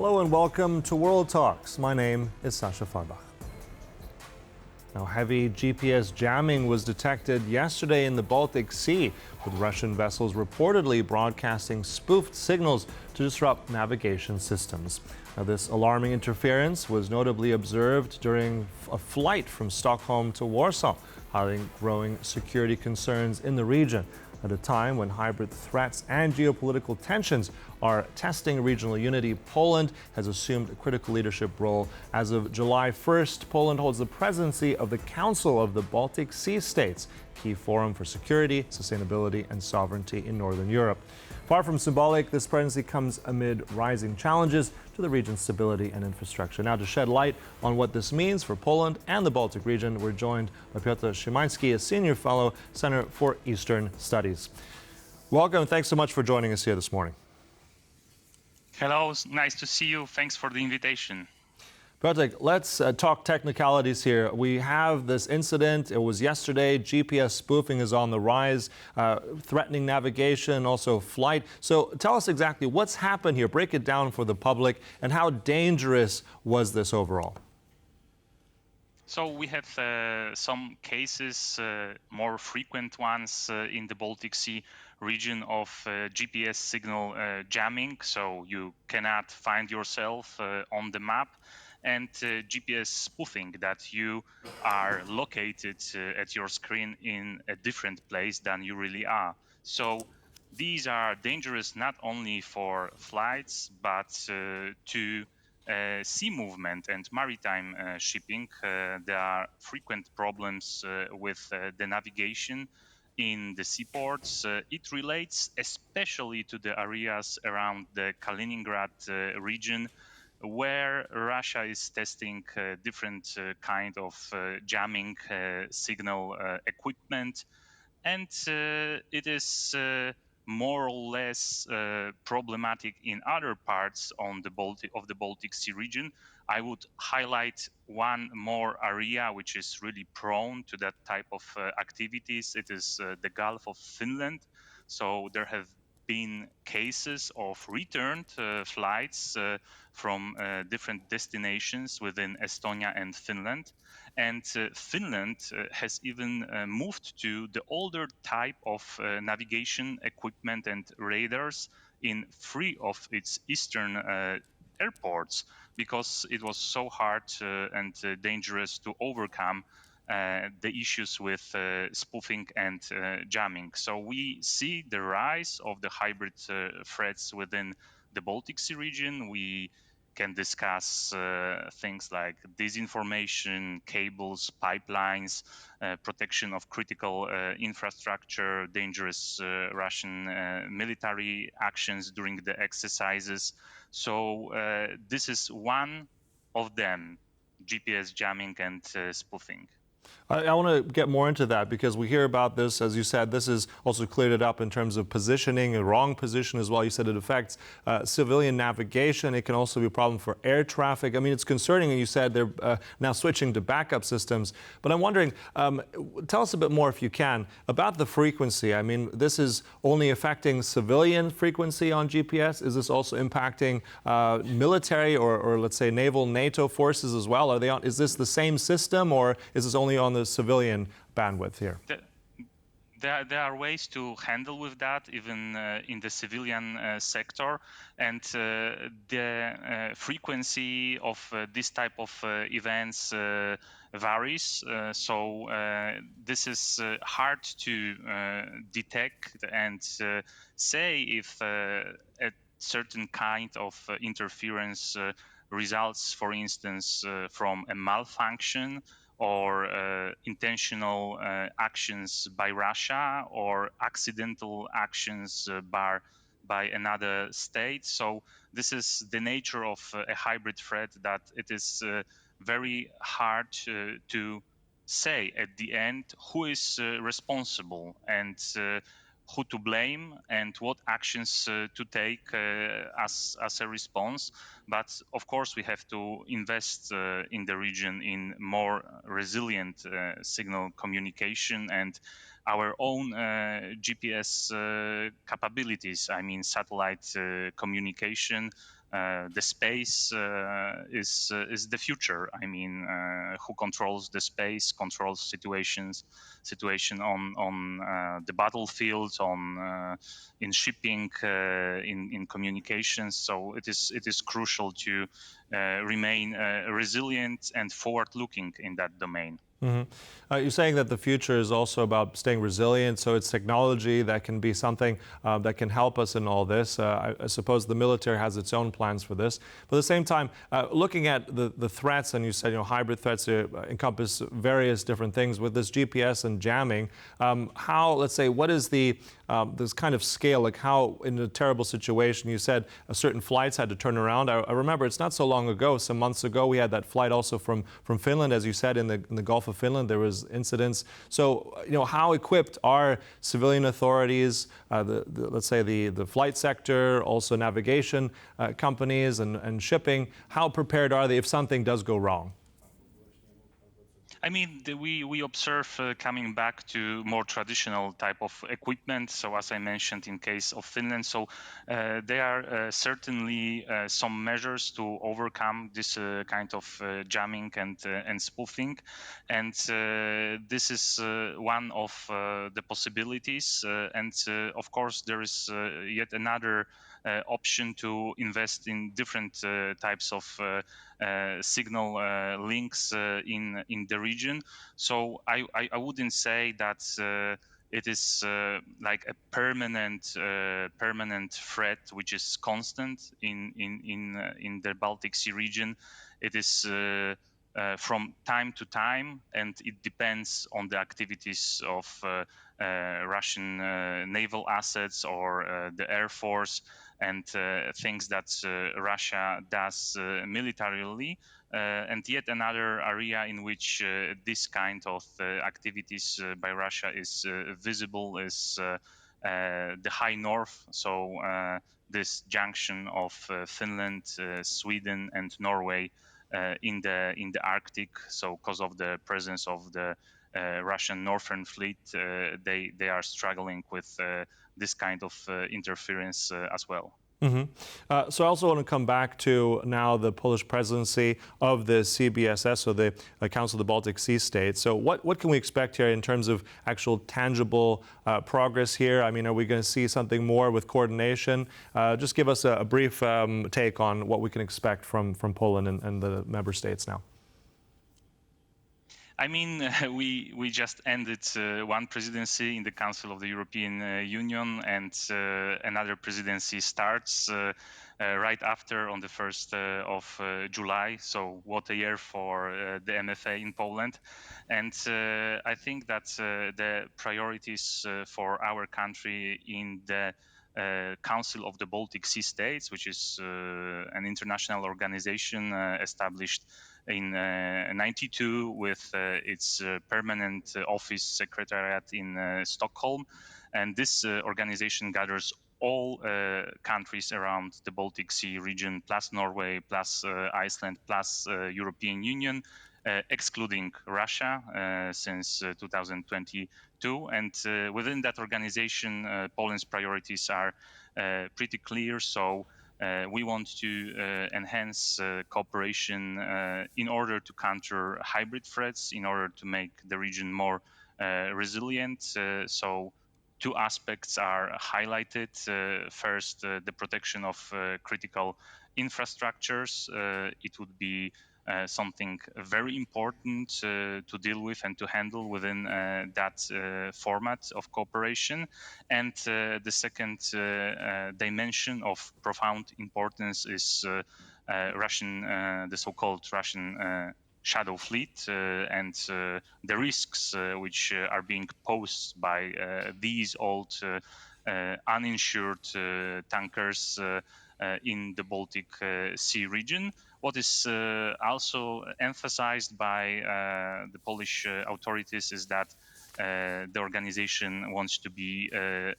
Hello and welcome to World Talks. My name is Sasha Farbach. Now, heavy GPS jamming was detected yesterday in the Baltic Sea, with Russian vessels reportedly broadcasting spoofed signals to disrupt navigation systems. Now, this alarming interference was notably observed during a flight from Stockholm to Warsaw, highlighting growing security concerns in the region. At a time when hybrid threats and geopolitical tensions are testing regional unity, Poland has assumed a critical leadership role. As of July 1st, Poland holds the presidency of the Council of the Baltic Sea States, key forum for security, sustainability, and sovereignty in Northern Europe. Far from symbolic, this presidency comes amid rising challenges to the region's stability and infrastructure. Now, to shed light on what this means for Poland and the Baltic region, we're joined by Piotr Szymański, a senior fellow, Center for Eastern Studies. Welcome, and thanks so much for joining us here this morning. Hello, nice to see you. Thanks for the invitation. Piotr, let's talk technicalities here. We have this incident. It was yesterday. GPS spoofing is on the rise, threatening navigation, also flight. So tell us exactly what's happened here. Break it down for the public, and how dangerous was this overall? So we have some cases, more frequent ones in the Baltic Sea region of GPS signal jamming. So you cannot find yourself on the map. And GPS spoofing, that you are located at your screen in a different place than you really are. So these are dangerous not only for flights, but to sea movement and maritime shipping. There are frequent problems with the navigation in the seaports. It relates especially to the areas around the Kaliningrad region, where Russia is testing different kind of jamming signal equipment, and it is more or less problematic in other parts on the Baltic Sea region. I would highlight one more area which is really prone to that type of activities. It is the Gulf of Finland. So there have been cases of returned flights from different destinations within Estonia and Finland. And Finland has even moved to the older type of navigation equipment and radars in 3 of its eastern airports, because it was so hard and dangerous to overcome the issues with spoofing and jamming. So we see the rise of the hybrid threats within the Baltic Sea region. We can discuss things like disinformation, cables, pipelines, protection of critical infrastructure, dangerous Russian military actions during the exercises. So this is one of them, GPS jamming and spoofing. I want to get more into that, because we hear about this, as you said, this is also cleared it up in terms of positioning, a wrong position as well. You said it affects civilian navigation. It can also be a problem for air traffic. I mean, it's concerning, and you said they're now switching to backup systems. But I'm wondering, tell us a bit more, if you can, about the frequency. I mean, this is only affecting civilian frequency on GPS. Is this also impacting military or let's say naval NATO forces as well? Are they on? Is this the same system, or is this only on the civilian bandwidth here? There are ways to handle with that, even in the civilian sector, and the frequency of this type of events varies. So this is hard to detect and say if a certain kind of interference results, for instance, from a malfunction or intentional actions by Russia, or accidental actions by another state. So this is the nature of a hybrid threat, that it is very hard to say at the end who is responsible, and who to blame, and what actions to take as a response. But of course, we have to invest in the region in more resilient signal communication and our own GPS capabilities. I mean, satellite communication the space is the future. I mean, who controls the space, controls situation on the battlefield, on in shipping, in communications. So it is crucial to remain resilient and forward-looking in that domain. You're saying that the future is also about staying resilient, so it's technology that can be something that can help us in all this. I suppose the military has its own plans for this. But at the same time, looking at the threats, and you said hybrid threats encompass various different things. With this GPS and jamming, how, let's say, what is the this kind of scale, like how in a terrible situation, you said certain flights had to turn around. I remember it's not so long ago, some months ago, we had that flight also from Finland, as you said, in the Gulf of Finland, there was incidents. So, how equipped are civilian authorities, let's say the flight sector, also navigation companies and shipping? How prepared are they if something does go wrong? I mean, we observe coming back to more traditional type of equipment. So as I mentioned in case of Finland, so there are certainly some measures to overcome this kind of jamming and spoofing, and this is one of the possibilities. And of course, there is yet another option to invest in different types of signal links in the region. So I wouldn't say that it is like a permanent threat which is constant in the Baltic Sea region. It is from time to time, and it depends on the activities of Russian naval assets or the air force, and things that Russia does militarily. And yet another area in which this kind of activities by Russia is visible is the high north. So this junction of Finland, Sweden, and Norway in the Arctic. So because of the presence of the Russian Northern Fleet, they are struggling with this kind of interference as well. So I also want to come back to now the Polish presidency of the CBSS, so the Council of the Baltic Sea States. So what can we expect here in terms of actual tangible progress here? I mean, are we going to see something more with coordination? Just give us a brief take on what we can expect from Poland and the member states now. I mean, we just ended one presidency in the Council of the European Union, and another presidency starts right after on the 1st of July. So what a year for the MFA in Poland. And I think that the priorities for our country in the Council of the Baltic Sea States, which is an international organization established in 92 with its permanent office secretariat in Stockholm. And this organization gathers all countries around the Baltic Sea region, plus Norway, plus Iceland, plus European Union, excluding Russia since 2022. And within that organization, Poland's priorities are pretty clear. So we want to enhance cooperation in order to counter hybrid threats, in order to make the region more resilient. So two aspects are highlighted. First, the protection of critical infrastructures. It would be something very important to deal with and to handle within that format of cooperation. And the second dimension of profound importance is Russian, the so-called Russian shadow fleet and the risks which are being posed by these old uninsured tankers in the Baltic Sea region. What is also emphasized by the Polish authorities is that the organization wants to be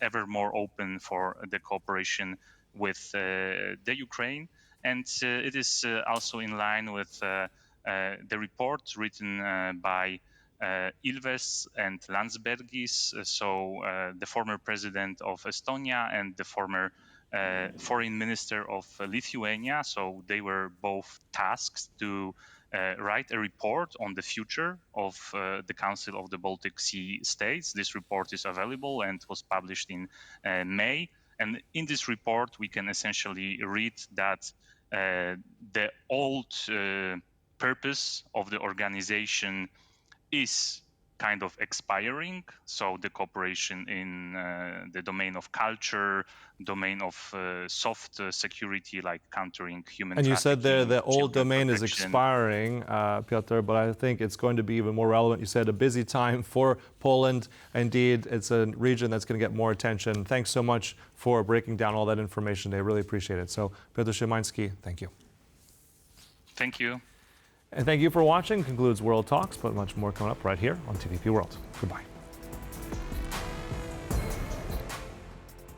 ever more open for the cooperation with the Ukraine. And it is also in line with the report written by Ilves and Landsbergis, so the former president of Estonia and the former foreign minister of Lithuania. So they were both tasked to write a report on the future of the Council of the Baltic Sea States. This report is available and was published in May. And in this report, we can essentially read that the old purpose of the organization is kind of expiring. So the cooperation in the domain of culture, domain of soft security, like countering human And you said there trafficking, the old children domain is protection. expiring, Piotr, but I think it's going to be even more relevant. You said a busy time for Poland. Indeed, it's a region that's going to get more attention. Thanks so much for breaking down all that information today. Really appreciate it. So, Piotr Szymański, thank you. Thank you. And thank you for watching. Concludes World Talks, but much more coming up right here on TVP World. Goodbye.